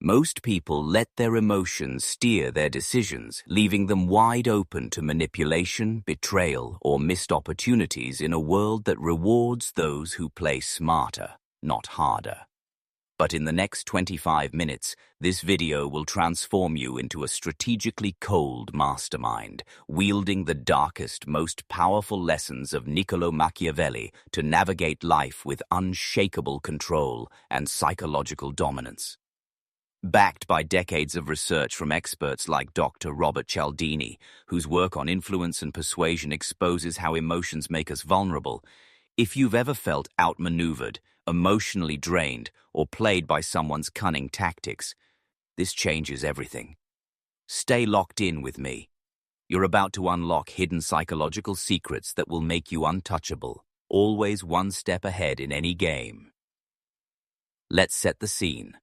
Most people let their emotions steer their decisions, leaving them wide open to manipulation, betrayal, or missed opportunities in a world that rewards those who play smarter, not harder. But in the next 25 minutes, this video will transform you into a strategically cold mastermind, wielding the darkest, most powerful lessons of Niccolo Machiavelli to navigate life with unshakable control and psychological dominance. Backed by decades of research from experts like Dr. Robert Cialdini, whose work on influence and persuasion exposes how emotions make us vulnerable, if you've ever felt outmaneuvered, emotionally drained, or played by someone's cunning tactics, this changes everything. Stay locked in with me. You're about to unlock hidden psychological secrets that will make you untouchable, always one step ahead in any game. Let's set the scene.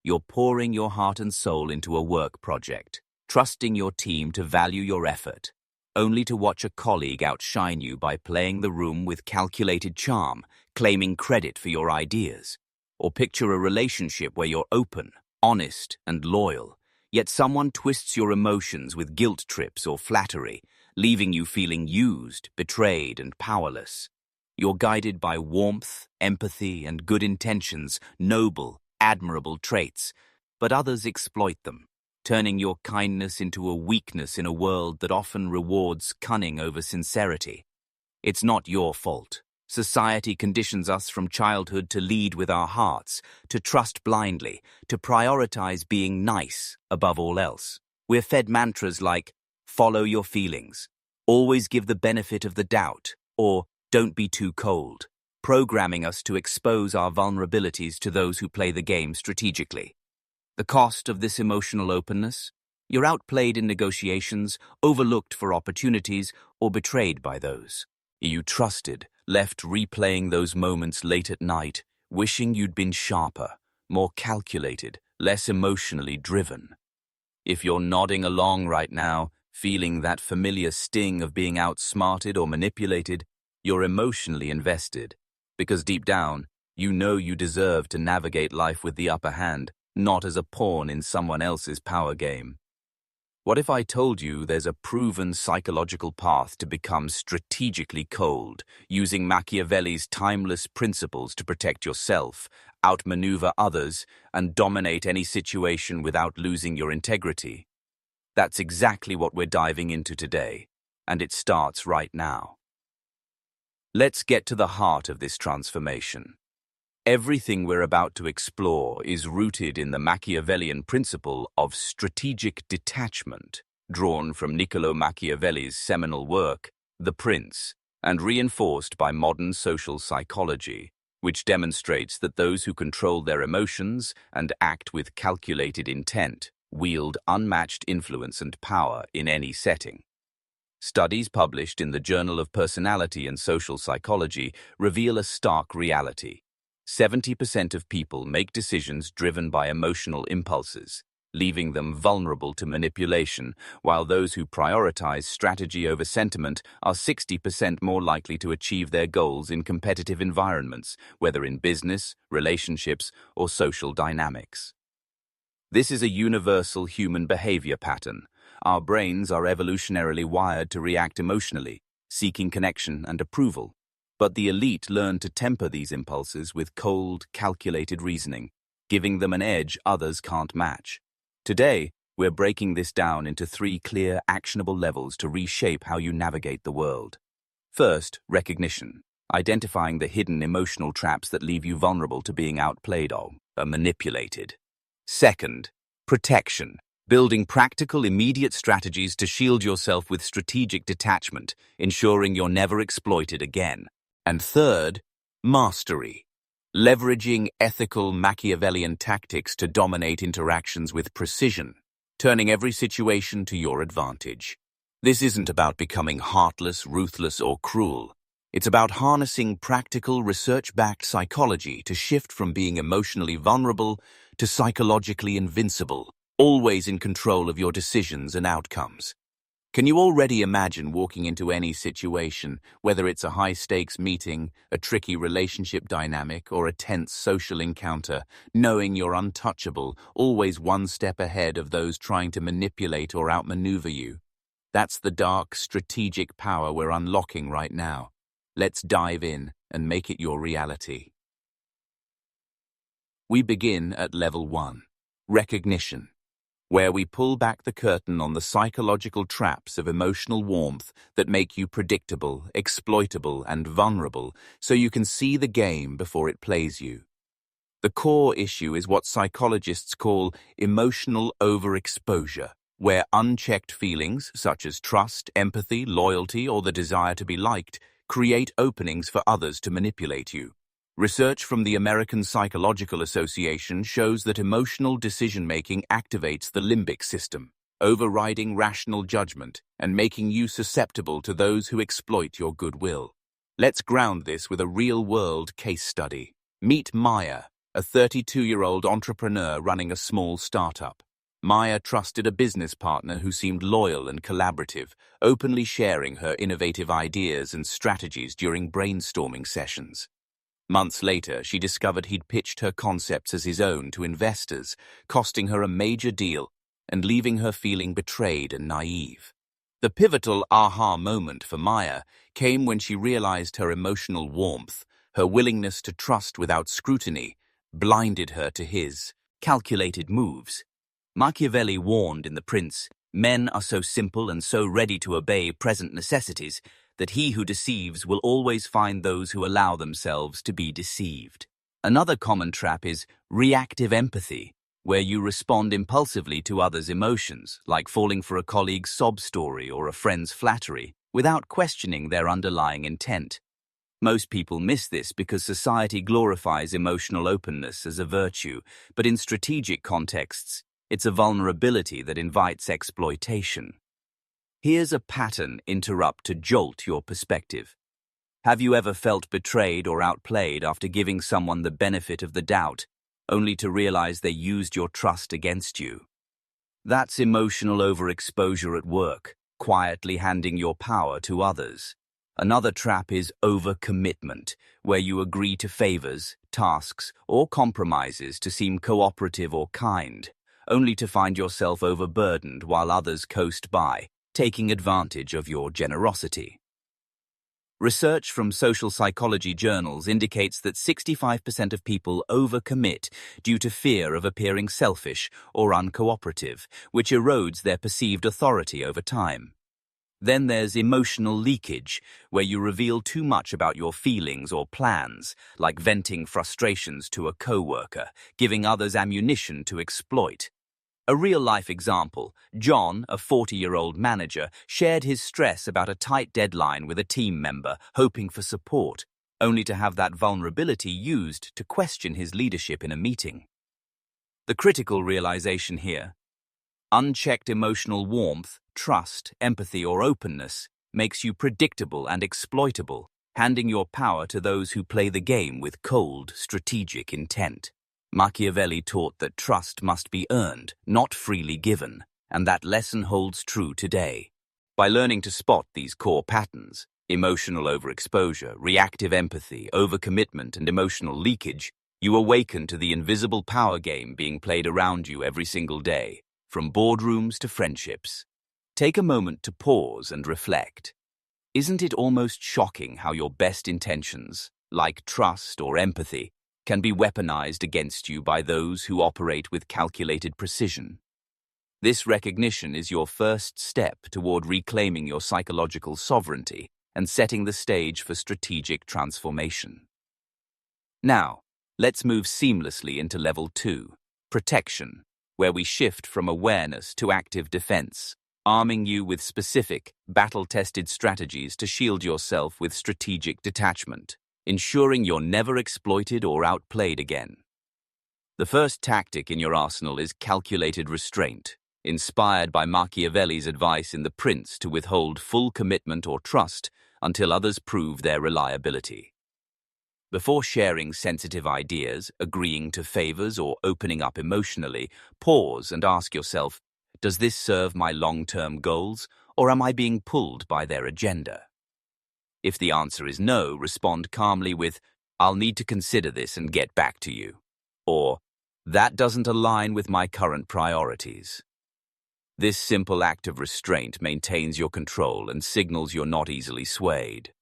You're pouring your heart and soul into a work project, trusting your team to value your effort, only to watch a colleague outshine you by playing the room with calculated charm, claiming credit for your ideas. Or picture a relationship where you're open, honest, and loyal, yet someone twists your emotions with guilt trips or flattery, leaving you feeling used, betrayed, and powerless. You're guided by warmth, empathy, and good intentions, noble, admirable traits, but others exploit them, turning your kindness into a weakness in a world that often rewards cunning over sincerity. It's not your fault. Society conditions us from childhood to lead with our hearts, to trust blindly, to prioritize being nice above all else. We're fed mantras like, follow your feelings, always give the benefit of the doubt, or don't be too cold, programming us to expose our vulnerabilities to those who play the game strategically. The cost of this emotional openness? You're outplayed in negotiations, overlooked for opportunities, or betrayed by those you trusted, left replaying those moments late at night, wishing you'd been sharper, more calculated, less emotionally driven. If you're nodding along right now, feeling that familiar sting of being outsmarted or manipulated, you're emotionally invested, because deep down, you know you deserve to navigate life with the upper hand, not as a pawn in someone else's power game. What if I told you there's a proven psychological path to become strategically cold, using Machiavelli's timeless principles to protect yourself, outmaneuver others, and dominate any situation without losing your integrity? That's exactly what we're diving into today, and it starts right now. Let's get to the heart of this transformation. Everything we're about to explore is rooted in the Machiavellian principle of strategic detachment, drawn from Niccolo Machiavelli's seminal work, The Prince, and reinforced by modern social psychology, which demonstrates that those who control their emotions and act with calculated intent wield unmatched influence and power in any setting. Studies published in the Journal of Personality and Social Psychology reveal a stark reality. 70% of people make decisions driven by emotional impulses, leaving them vulnerable to manipulation, while those who prioritize strategy over sentiment are 60% more likely to achieve their goals in competitive environments, whether in business, relationships, or social dynamics. This is a universal human behavior pattern. Our brains are evolutionarily wired to react emotionally, seeking connection and approval. But the elite learn to temper these impulses with cold, calculated reasoning, giving them an edge others can't match. Today, we're breaking this down into 3 clear, actionable levels to reshape how you navigate the world. First, recognition, identifying the hidden emotional traps that leave you vulnerable to being outplayed or manipulated. Second, protection, building practical, immediate strategies to shield yourself with strategic detachment, ensuring you're never exploited again. And third, mastery, leveraging ethical Machiavellian tactics to dominate interactions with precision, turning every situation to your advantage. This isn't about becoming heartless, ruthless, or cruel. It's about harnessing practical, research-backed psychology to shift from being emotionally vulnerable to psychologically invincible, always in control of your decisions and outcomes. Can you already imagine walking into any situation, whether it's a high-stakes meeting, a tricky relationship dynamic, or a tense social encounter, knowing you're untouchable, always one step ahead of those trying to manipulate or outmaneuver you? That's the dark, strategic power we're unlocking right now. Let's dive in and make it your reality. We begin at level 1, recognition, where we pull back the curtain on the psychological traps of emotional warmth that make you predictable, exploitable, and vulnerable so you can see the game before it plays you. The core issue is what psychologists call emotional overexposure, where unchecked feelings such as trust, empathy, loyalty, or the desire to be liked create openings for others to manipulate you. Research from the American Psychological Association shows that emotional decision-making activates the limbic system, overriding rational judgment and making you susceptible to those who exploit your goodwill. Let's ground this with a real-world case study. Meet Maya, a 32-year-old entrepreneur running a small startup. Maya trusted a business partner who seemed loyal and collaborative, openly sharing her innovative ideas and strategies during brainstorming sessions. Months later, she discovered he'd pitched her concepts as his own to investors, costing her a major deal and leaving her feeling betrayed and naive. The pivotal aha moment for Maya came when she realized her emotional warmth, her willingness to trust without scrutiny, blinded her to his calculated moves. Machiavelli warned in The Prince, "Men are so simple and so ready to obey present necessities that he who deceives will always find those who allow themselves to be deceived." Another common trap is reactive empathy, where you respond impulsively to others' emotions, like falling for a colleague's sob story or a friend's flattery, without questioning their underlying intent. Most people miss this because society glorifies emotional openness as a virtue, but in strategic contexts, it's a vulnerability that invites exploitation. Here's a pattern interrupt to jolt your perspective. Have you ever felt betrayed or outplayed after giving someone the benefit of the doubt, only to realize they used your trust against you? That's emotional overexposure at work, quietly handing your power to others. Another trap is overcommitment, where you agree to favors, tasks, or compromises to seem cooperative or kind, only to find yourself overburdened while others coast by, taking advantage of your generosity. Research from social psychology journals indicates that 65% of people overcommit due to fear of appearing selfish or uncooperative, which erodes their perceived authority over time. Then there's emotional leakage, where you reveal too much about your feelings or plans, like venting frustrations to a coworker, giving others ammunition to exploit. A real-life example, John, a 40-year-old manager, shared his stress about a tight deadline with a team member, hoping for support, only to have that vulnerability used to question his leadership in a meeting. The critical realization here: unchecked emotional warmth, trust, empathy, or openness makes you predictable and exploitable, handing your power to those who play the game with cold, strategic intent. Machiavelli taught that trust must be earned, not freely given, and that lesson holds true today. By learning to spot these core patterns, emotional overexposure, reactive empathy, overcommitment, and emotional leakage, you awaken to the invisible power game being played around you every single day, from boardrooms to friendships. Take a moment to pause and reflect. Isn't it almost shocking how your best intentions, like trust or empathy, can be weaponized against you by those who operate with calculated precision? This recognition is your first step toward reclaiming your psychological sovereignty and setting the stage for strategic transformation. Now, let's move seamlessly into level 2, protection, where we shift from awareness to active defense, arming you with specific, battle-tested strategies to shield yourself with strategic detachment, ensuring you're never exploited or outplayed again. The first tactic in your arsenal is calculated restraint, inspired by Machiavelli's advice in The Prince to withhold full commitment or trust until others prove their reliability. Before sharing sensitive ideas, agreeing to favors, or opening up emotionally, pause and ask yourself, does this serve my long-term goals, or am I being pulled by their agenda? If the answer is no, respond calmly with, "I'll need to consider this and get back to you," or "That doesn't align with my current priorities." This simple act of restraint maintains your control and signals you're not easily swayed.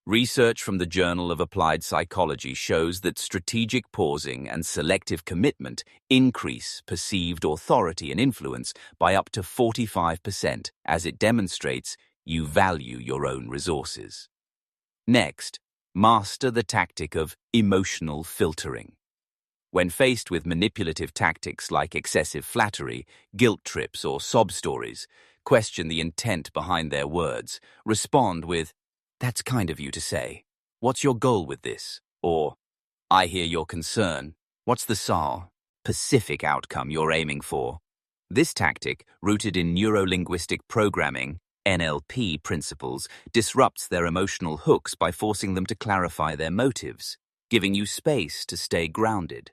Research from the Journal of Applied Psychology shows that strategic pausing and selective commitment increase perceived authority and influence by up to 45%, as it demonstrates you value your own resources. Next, master the tactic of emotional filtering. When faced with manipulative tactics like excessive flattery, guilt trips, or sob stories, question the intent behind their words. Respond with, "That's kind of you to say. What's your goal with this?" Or, "I hear your concern. What's the specific outcome you're aiming for?" This tactic, rooted in neuro-linguistic programming, NLP principles, disrupts their emotional hooks by forcing them to clarify their motives, giving you space to stay grounded.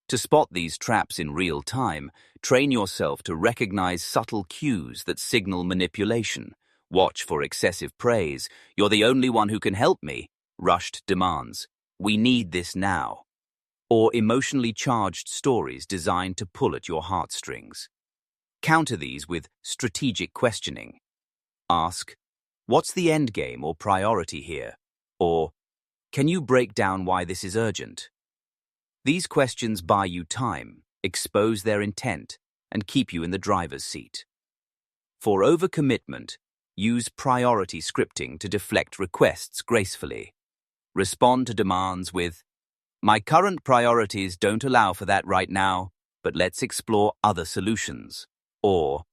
To spot these traps in real time, train yourself to recognize subtle cues that signal manipulation. Watch for excessive praise. "You're the only one who can help me." Rushed demands. "We need this now." Or emotionally charged stories designed to pull at your heartstrings. Counter these with strategic questioning. Ask, "What's the end game or priority here?" Or, "Can you break down why this is urgent?" These questions buy you time, expose their intent, and keep you in the driver's seat. For overcommitment, use priority scripting to deflect requests gracefully. Respond to demands with, "My current priorities don't allow for that right now, but let's explore other solutions." Or,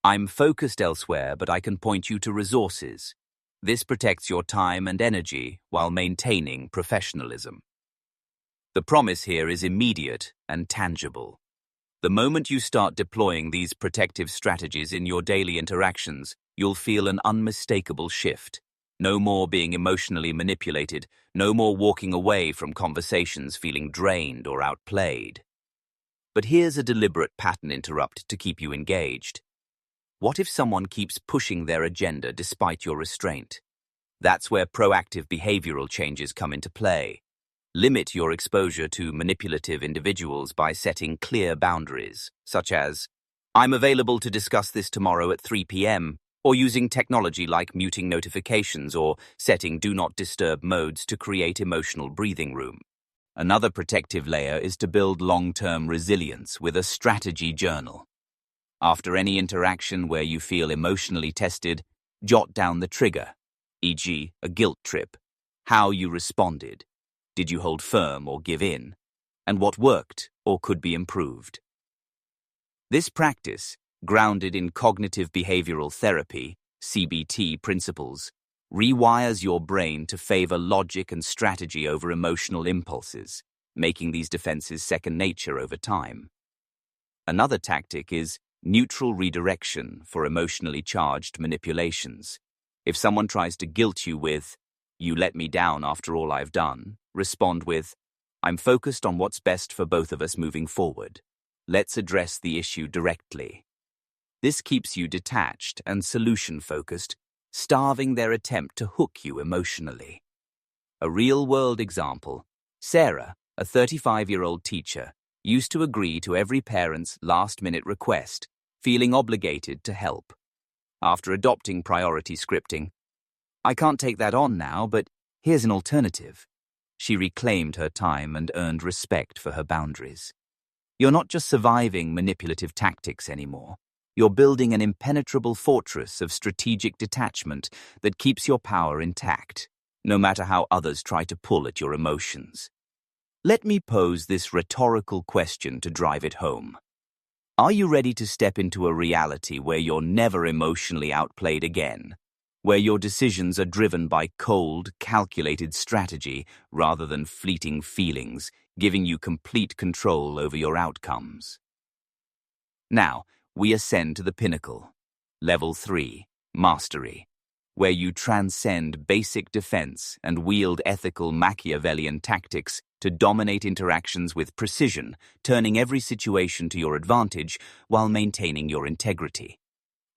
"I'm focused elsewhere, but I can point you to resources." This protects your time and energy while maintaining professionalism. The promise here is immediate and tangible. The moment you start deploying these protective strategies in your daily interactions, you'll feel an unmistakable shift. No more being emotionally manipulated, no more walking away from conversations feeling drained or outplayed. But here's a deliberate pattern interrupt to keep you engaged. What if someone keeps pushing their agenda despite your restraint? That's where proactive behavioral changes come into play. Limit your exposure to manipulative individuals by setting clear boundaries, such as, "I'm available to discuss this tomorrow at 3 p.m., or using technology like muting notifications or setting do not disturb modes to create emotional breathing room. Another protective layer is to build long-term resilience with a strategy journal. After any interaction where you feel emotionally tested, jot down the trigger, e.g., a guilt trip, how you responded. Did you hold firm or give in? And what worked or could be improved? This practice, grounded in cognitive behavioral therapy, CBT principles, rewires your brain to favor logic and strategy over emotional impulses, making these defenses second nature over time. Another tactic is neutral redirection for emotionally charged manipulations. If someone tries to guilt you with, "You let me down after all I've done," respond with, "I'm focused on what's best for both of us moving forward. Let's address the issue directly." This keeps you detached and solution-focused, starving their attempt to hook you emotionally. A real-world example, Sarah, a 35-year-old teacher, used to agree to every parent's last-minute request, feeling obligated to help. After adopting priority scripting, "I can't take that on now, but here's an alternative," she reclaimed her time and earned respect for her boundaries. You're not just surviving manipulative tactics anymore. You're building an impenetrable fortress of strategic detachment that keeps your power intact, no matter how others try to pull at your emotions. Let me pose this rhetorical question to drive it home. Are you ready to step into a reality where you're never emotionally outplayed again? Where your decisions are driven by cold, calculated strategy rather than fleeting feelings, giving you complete control over your outcomes? Now, we ascend to the pinnacle. Level 3, Mastery, where you transcend basic defense and wield ethical Machiavellian tactics to dominate interactions with precision, turning every situation to your advantage while maintaining your integrity.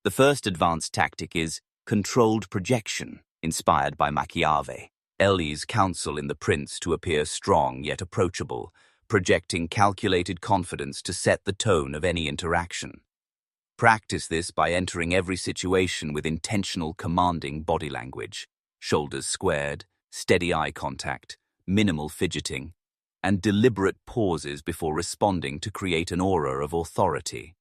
The first advanced tactic is controlled projection, inspired by Machiavelli's counsel in The Prince to appear strong yet approachable, projecting calculated confidence to set the tone of any interaction. Practice this by entering every situation with intentional commanding body language, shoulders squared, steady eye contact, minimal fidgeting, and deliberate pauses before responding to create an aura of authority.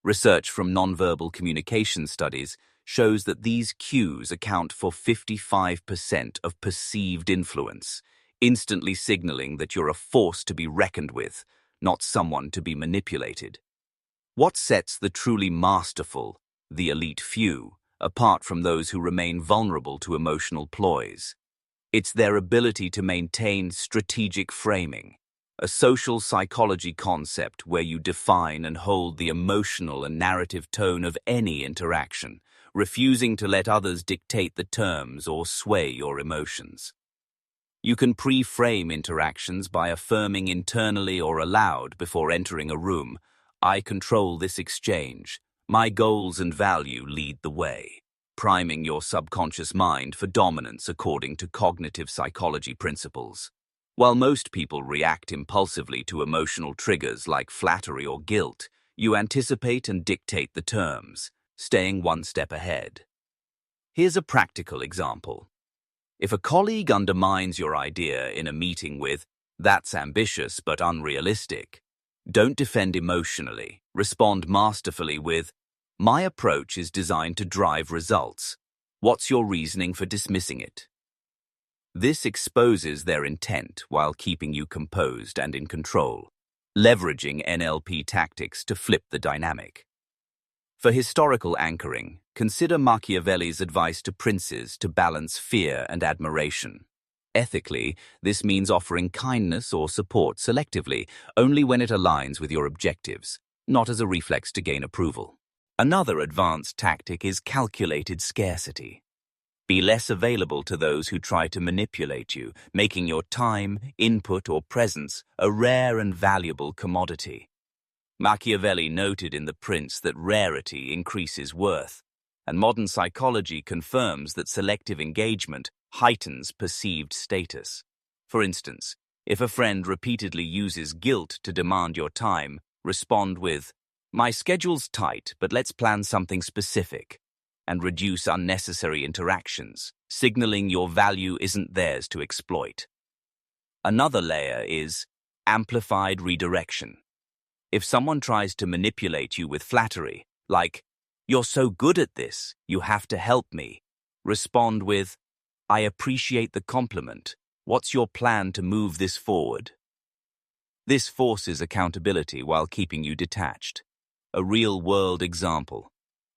Research from nonverbal communication studies shows that these cues account for 55% of perceived influence, instantly signaling that you're a force to be reckoned with, not someone to be manipulated. What sets the truly masterful, the elite few, apart from those who remain vulnerable to emotional ploys? It's their ability to maintain strategic framing, a social psychology concept where you define and hold the emotional and narrative tone of any interaction, refusing to let others dictate the terms or sway your emotions. You can pre-frame interactions by affirming internally or aloud before entering a room, "I control this exchange. My goals and value lead the way," priming your subconscious mind for dominance according to cognitive psychology principles. While most people react impulsively to emotional triggers like flattery or guilt, you anticipate and dictate the terms, staying one step ahead. Here's a practical example. If a colleague undermines your idea in a meeting with, "That's ambitious but unrealistic," don't defend emotionally. Respond masterfully with, "My approach is designed to drive results. What's your reasoning for dismissing it?" This exposes their intent while keeping you composed and in control, leveraging NLP tactics to flip the dynamic. For historical anchoring, consider Machiavelli's advice to princes to balance fear and admiration. Ethically, this means offering kindness or support selectively, only when it aligns with your objectives, not as a reflex to gain approval. Another advanced tactic is calculated scarcity. Be less available to those who try to manipulate you, making your time, input, or presence a rare and valuable commodity. Machiavelli noted in The Prince that rarity increases worth, and modern psychology confirms that selective engagement heightens perceived status. For instance, if a friend repeatedly uses guilt to demand your time, respond with, "My schedule's tight, but let's plan something specific," and reduce unnecessary interactions, signaling your value isn't theirs to exploit. Another layer is amplified redirection. If someone tries to manipulate you with flattery, like, "You're so good at this, you have to help me," respond with, "I appreciate the compliment. What's your plan to move this forward?" This forces accountability while keeping you detached. A real-world example.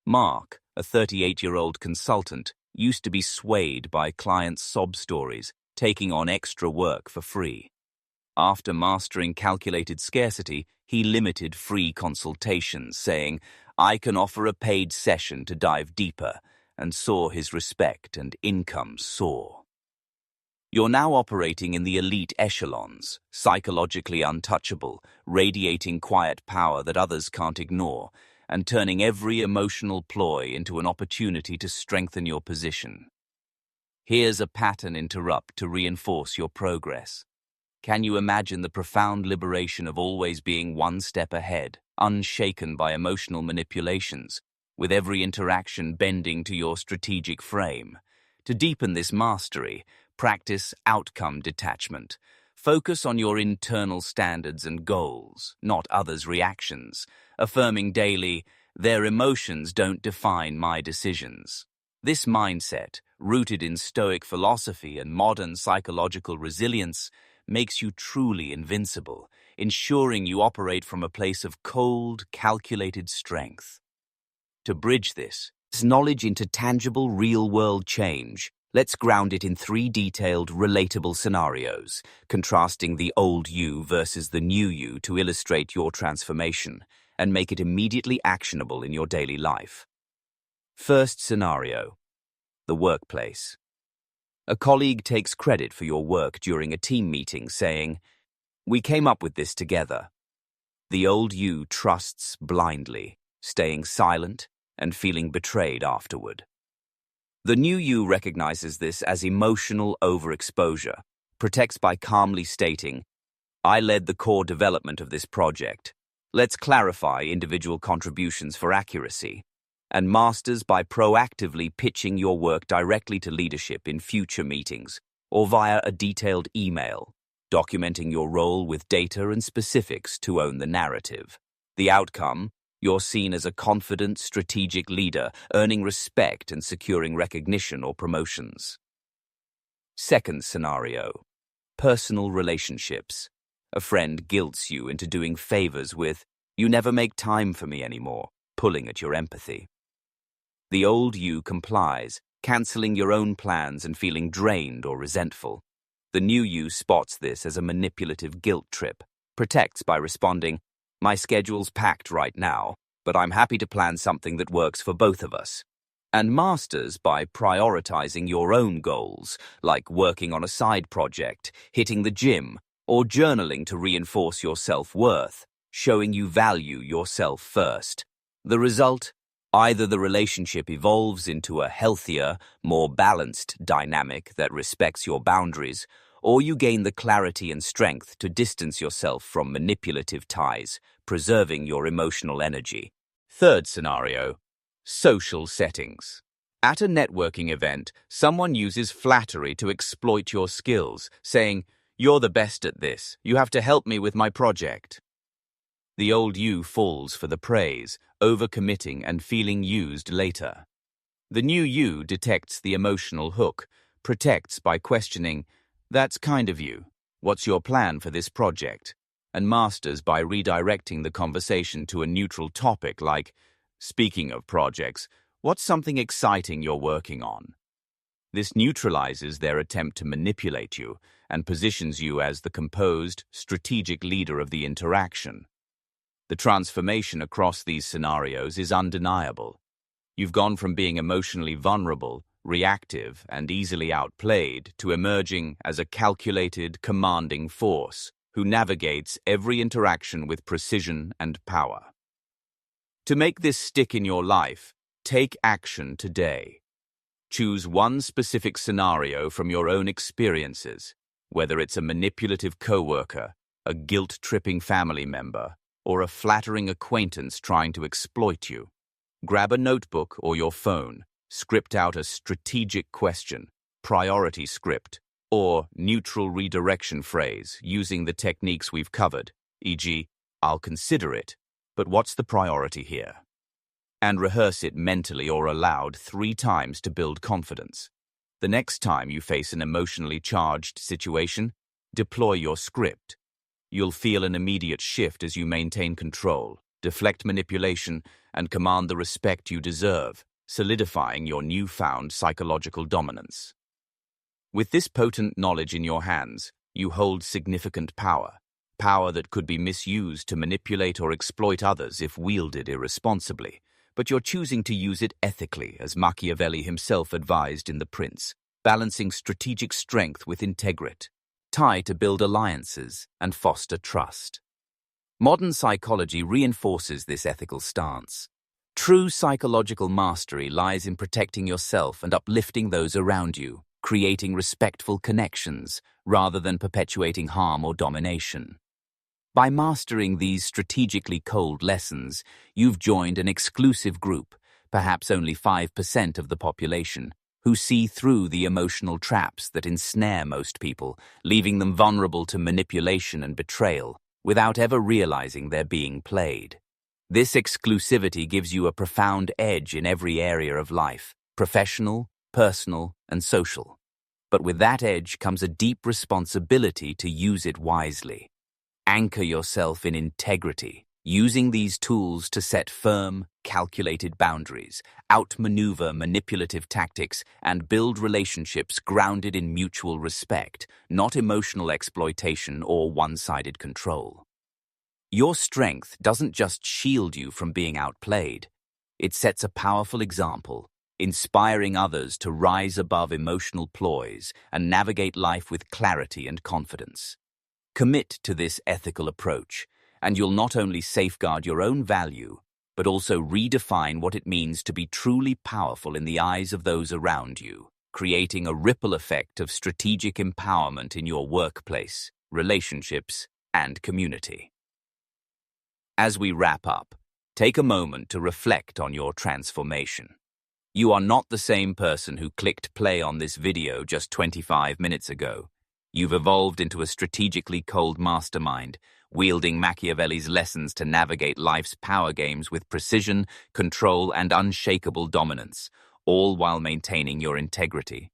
Mark, a 38-year-old consultant, used to be swayed by clients' sob stories, taking on extra work for free. After mastering calculated scarcity, he limited free consultations, saying, "I can offer a paid session to dive deeper," and saw his respect and income soar. You're now operating in the elite echelons, psychologically untouchable, radiating quiet power that others can't ignore, and turning every emotional ploy into an opportunity to strengthen your position. Here's a pattern interrupt to reinforce your progress. Can you imagine the profound liberation of always being one step ahead, unshaken by emotional manipulations, with every interaction bending to your strategic frame? To deepen this mastery, practice outcome detachment. Focus on your internal standards and goals, not others' reactions, affirming daily, "Their emotions don't define my decisions." This mindset, rooted in Stoic philosophy and modern psychological resilience, makes you truly invincible, ensuring you operate from a place of cold, calculated strength. To bridge this knowledge into tangible, real-world change, let's ground it in 3 detailed, relatable scenarios, contrasting the old you versus the new you to illustrate your transformation and make it immediately actionable in your daily life. First scenario: the workplace. A colleague takes credit for your work during a team meeting, saying, "We came up with this together." The old you trusts blindly, staying silent, and feeling betrayed afterward. The new you recognizes this as emotional overexposure, protects by calmly stating, "I led the core development of this project. Let's clarify individual contributions for accuracy," and masters by proactively pitching your work directly to leadership in future meetings or via a detailed email, documenting your role with data and specifics to own the narrative. The outcome: you're seen as a confident, strategic leader, earning respect and securing recognition or promotions. Second scenario: personal relationships. A friend guilts you into doing favors with, "You never make time for me anymore," pulling at your empathy. The old you complies, cancelling your own plans and feeling drained or resentful. The new you spots this as a manipulative guilt trip, protects by responding, "My schedule's packed right now, but I'm happy to plan something that works for both of us," and masters by prioritizing your own goals, like working on a side project, hitting the gym, or journaling to reinforce your self-worth, showing you value yourself first. The result: either the relationship evolves into a healthier, more balanced dynamic that respects your boundaries, or you gain the clarity and strength to distance yourself from manipulative ties, preserving your emotional energy. Third scenario: social settings. At a networking event, someone uses flattery to exploit your skills, saying, "You're the best at this. You have to help me with my project." The old you falls for the praise, overcommitting and feeling used later. The new you detects the emotional hook, protects by questioning, "That's kind of you. What's your plan for this project?" and masters by redirecting the conversation to a neutral topic like, "Speaking of projects, what's something exciting you're working on?" This neutralizes their attempt to manipulate you and positions you as the composed, strategic leader of the interaction. The transformation across these scenarios is undeniable. You've gone from being emotionally vulnerable, reactive, and easily outplayed to emerging as a calculated, commanding force who navigates every interaction with precision and power. To make this stick in your life, take action today. Choose one specific scenario from your own experiences, whether it's a manipulative coworker, a guilt-tripping family member, or a flattering acquaintance trying to exploit you. Grab a notebook or your phone, script out a strategic question, priority script, or neutral redirection phrase using the techniques we've covered, e.g., "I'll consider it, but what's the priority here?" And rehearse it mentally or aloud 3 times to build confidence. The next time you face an emotionally charged situation, deploy your script. You'll feel an immediate shift as you maintain control, deflect manipulation, and command the respect you deserve, solidifying your newfound psychological dominance. With this potent knowledge in your hands, you hold significant power, power that could be misused to manipulate or exploit others if wielded irresponsibly. But you're choosing to use it ethically, as Machiavelli himself advised in The Prince, balancing strategic strength with integrity, to build alliances and foster trust. Modern psychology reinforces this ethical stance. True psychological mastery lies in protecting yourself and uplifting those around you, creating respectful connections rather than perpetuating harm or domination. By mastering these strategically cold lessons, you've joined an exclusive group, perhaps only 5% of the population, who see through the emotional traps that ensnare most people, leaving them vulnerable to manipulation and betrayal, without ever realizing they're being played. This exclusivity gives you a profound edge in every area of life, professional, personal, and social. But with that edge comes a deep responsibility to use it wisely. Anchor yourself in integrity, using these tools to set firm, calculated boundaries, outmaneuver manipulative tactics, and build relationships grounded in mutual respect, not emotional exploitation or one-sided control. Your strength doesn't just shield you from being outplayed. It sets a powerful example, inspiring others to rise above emotional ploys and navigate life with clarity and confidence. Commit to this ethical approach, and you'll not only safeguard your own value, but also redefine what it means to be truly powerful in the eyes of those around you, creating a ripple effect of strategic empowerment in your workplace, relationships, and community. As we wrap up, take a moment to reflect on your transformation. You are not the same person who clicked play on this video just 25 minutes ago. You've evolved into a strategically cold mastermind, wielding Machiavelli's lessons to navigate life's power games with precision, control, and unshakable dominance, all while maintaining your integrity.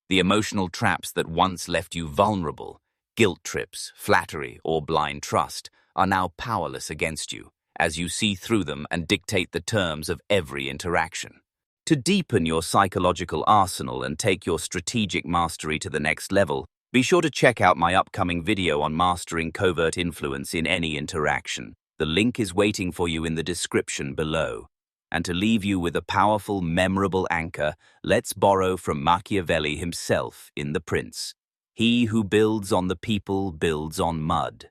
The emotional traps that once left you vulnerable, guilt trips, flattery, or blind trust, are now powerless against you, as you see through them and dictate the terms of every interaction. To deepen your psychological arsenal and take your strategic mastery to the next level, be sure to check out my upcoming video on mastering covert influence in any interaction. The link is waiting for you in the description below. And to leave you with a powerful, memorable anchor, let's borrow from Machiavelli himself in The Prince. He who builds on the people builds on mud.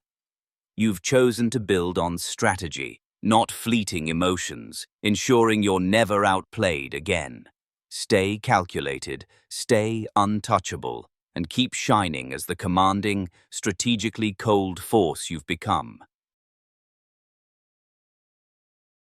You've chosen to build on strategy, not fleeting emotions, ensuring you're never outplayed again. Stay calculated, stay untouchable, and keep shining as the commanding, strategically cold force you've become.